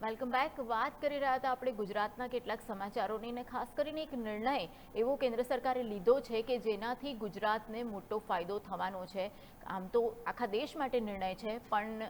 Welcome back. વાત કરી રહ્યા હતા આપણે ગુજરાતના કેટલાક સમાચારોની ને ખાસ કરીને એક નિર્ણય એવો કેન્દ્ર સરકારે લીધો છે કે જેનાથી ગુજરાતને મોટો ફાયદો થવાનો છે. આમ તો આખા દેશ માટે નિર્ણય છે, પણ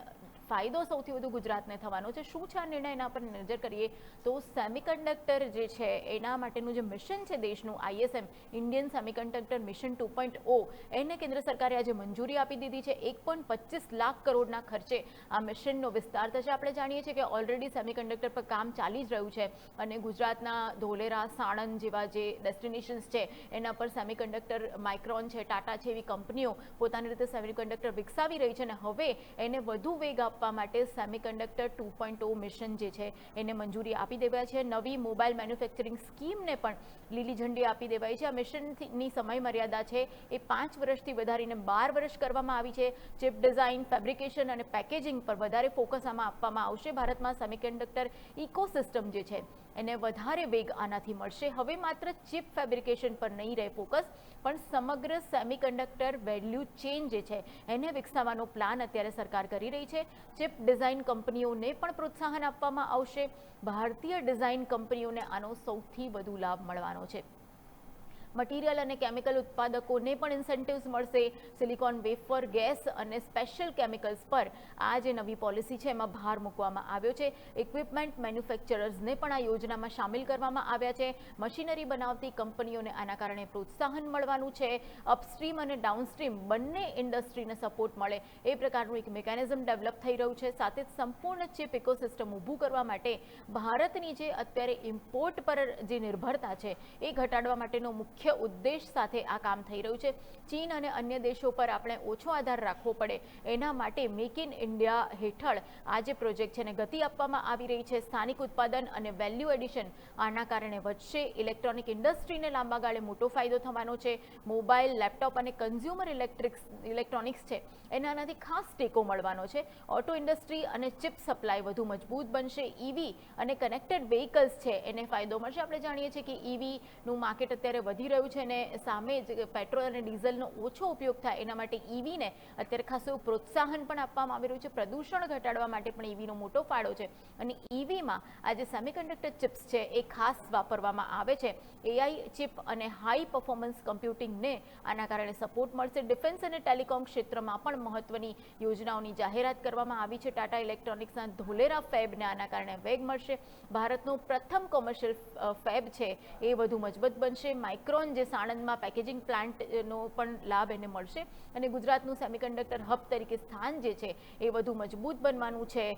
ફાયદો સૌથી વધુ ગુજરાતને થવાનો છે. શું છે આ નિર્ણય, એના પર નજર કરીએ તો સેમિકન્ડક્ટર જે છે એના માટેનું જે મિશન છે દેશનું, ISM ઇન્ડિયન સેમિકન્ડક્ટર મિશન 2.0, એને કેન્દ્ર સરકારે આજે મંજૂરી આપી દીધી છે. 1.25 લાખ કરોડના ખર્ચે આ મિશનનો વિસ્તાર થશે. આપણે જાણીએ છીએ કે ઓલરેડી સેમિકન્ડક્ટર પર કામ ચાલી જ રહ્યું છે અને ગુજરાતના ધોલેરા, સાણંદ જેવા જે ડેસ્ટિનેશન્સ છે એના પર સેમિકન્ડક્ટર માઇક્રોન છે, ટાટા છે, એવી કંપનીઓ પોતાની રીતે સેમિકન્ડક્ટર વિકસાવી રહી છે અને હવે એને વધુ વેગ આપવા માટે સેમિકન્ડક્ટર 2.0 મિશન જે છે એને મંજૂરી આપી દેવાય છે. નવી મોબાઈલ મેન્યુફેક્ચરિંગ સ્કીમને પણ લીલી ઝંડી આપી દેવાઈ છે. આ મિશનની સમય મર્યાદા છે એ 5 વર્ષથી વધારીને 12 વર્ષ કરવામાં આવી છે. ચિપ ડિઝાઇન, ફેબ્રિકેશન અને પેકેજિંગ પર વધારે ફોકસ આમાં આપવામાં આવશે. ભારતમાં સેમિકન્ડક્ટર ઇકોસિસ્ટમ જે છે એને વધારે વેગ આનાથી મળશે. હવે માત્ર ચિપ ફેબ્રિકેશન પર નહીં રહે ફોકસ, પણ સમગ્ર સેમિકન્ડક્ટર વેલ્યુ ચેઇન જે છે એને વિકસાવવાનો પ્લાન અત્યારે સરકાર કરી રહી છે. ચિપ ડિઝાઇન કંપનીઓને પણ પ્રોત્સાહન આપવામાં આવશે. ભારતીય ડિઝાઇન કંપનીઓને આનો સૌથી વધુ લાભ મળવાનો છે. મટીરિયલ અને કેમિકલ ઉત્પાદકોને પણ ઇન્સેન્ટિવ્સ મળશે. સિલિકોન વેફર, ગેસ અને સ્પેશિયલ કેમિકલ્સ પર આ જે નવી પોલિસી છે એમાં ભાર મૂકવામાં આવ્યો છે. ઇક્વિપમેન્ટ મેન્યુફેક્ચરર્સને પણ આ યોજનામાં સામેલ કરવામાં આવ્યા છે. મશીનરી બનાવતી કંપનીઓને આના કારણે પ્રોત્સાહન મળવાનું છે. અપસ્ટ્રીમ અને ડાઉનસ્ટ્રીમ બંને ઇન્ડસ્ટ્રીને સપોર્ટ મળે એ પ્રકારનું એક મિકેનિઝમ ડેવલપ થઈ રહ્યું છે. સાથે જ સંપૂર્ણ ચિપ ઇકોસિસ્ટમ ઊભું કરવા માટે ભારતની જે અત્યારે ઇમ્પોર્ટ પર જે નિર્ભરતા છે એ ઘટાડવા માટેનો મુખ્ય ઉદ્દેશ સાથે આ કામ થઈ રહ્યું છે. ચીન અને અન્ય દેશો પર આપણે ઓછો આધાર રાખવો પડે એના માટે મેક ઇન ઇન્ડિયા હેઠળ આ જે પ્રોજેક્ટ છે એને ગતિ આપવામાં આવી રહી છે. સ્થાનિક ઉત્પાદન અને વેલ્યુ એડિશન આના કારણે વધશે. ઇલેક્ટ્રોનિક ઇન્ડસ્ટ્રીને લાંબા ગાળે મોટો ફાયદો થવાનો છે. મોબાઈલ, લેપટોપ અને કન્ઝ્યુમર ઇલેક્ટ્રોનિક્સ છે એને આનાથી ખાસ ટેકો મળવાનો છે. ઓટો ઇન્ડસ્ટ્રી અને ચિપ સપ્લાય વધુ મજબૂત બનશે. ઈવી અને કનેક્ટેડ વ્હીકલ્સ છે એને ફાયદો મળશે. આપણે જાણીએ છીએ કે ઈવીનું માર્કેટ અત્યારે વધી રહ્યું છે અને સામે જ પેટ્રોલ અને ડીઝલનો ઓછો ઉપયોગ થાય એના માટે ઈવીને અત્યારે ખાસું પ્રોત્સાહન પણ આપવામાં આવી રહ્યું છે. પ્રદૂષણ ઘટાડવા માટે પણ ઈવીનો મોટો ફાળો છે અને ઈવીમાં આ જે સેમિકન્ડક્ટર ચિપ્સ છે એ ખાસ વાપરવામાં આવે છે. એઆઈ ચિપ અને હાઈ પરફોર્મન્સ કમ્પ્યુટિંગને આના કારણે સપોર્ટ મળશે. ડિફેન્સ અને ટેલિકોમ ક્ષેત્રમાં પણ મહત્વની યોજનાઓની જાહેરાત કરવામાં આવી છે. ટાટા ઇલેક્ટ્રોનિક્સના ધોલેરા ફેબને આના કારણે વેગ મળશે. ભારતનું પ્રથમ કોમર્શિયલ ફેબ છે એ વધુ મજબૂત બનશે. માઇક્રોન જે સાણંદમાં પેકેજિંગ પ્લાન્ટનો પણ લાભ એને મળશે અને ગુજરાતનું સેમિકન્ડક્ટર હબ તરીકે સ્થાન જે છે એ વધુ મજબૂત બનવાનું છે.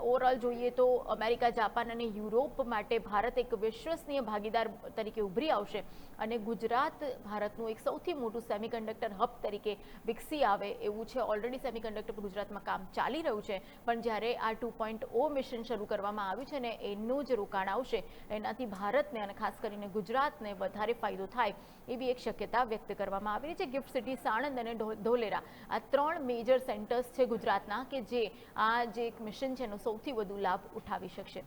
ઓવરઓલ જોઈએ તો અમેરિકા, જાપાન અને યુરોપ માટે ભારત એક વિશ્વસનીય ભાગીદાર તરીકે ઉભરી આવશે અને ગુજરાત ભારતનું એક સૌથી મોટું સેમિકન્ડક્ટર હબ તરીકે વિકસી આવે એવું છે. ઓલરેડી સેમિકન્ડક્ટર પર ગુજરાતમાં કામ ચાલી રહ્યું છે, પણ જ્યારે આ 2.0 મિશન શરૂ કરવામાં આવ્યું છે ને એનું જ રોકાણ આવશે એનાથી ભારતને અને ખાસ કરીને ગુજરાતને વધારે ફાયદો થાય એવી એક શક્યતા વ્યક્ત કરવામાં આવી છે. ગિફ્ટ સિટી સાણંદ અને ધોલેરા આ 3 મેજર સેન્ટર્સ છે ગુજરાતના કે જે આ જે એક મિશન છે એનો સૌથી વધુ લાભ ઉઠાવી શકશે.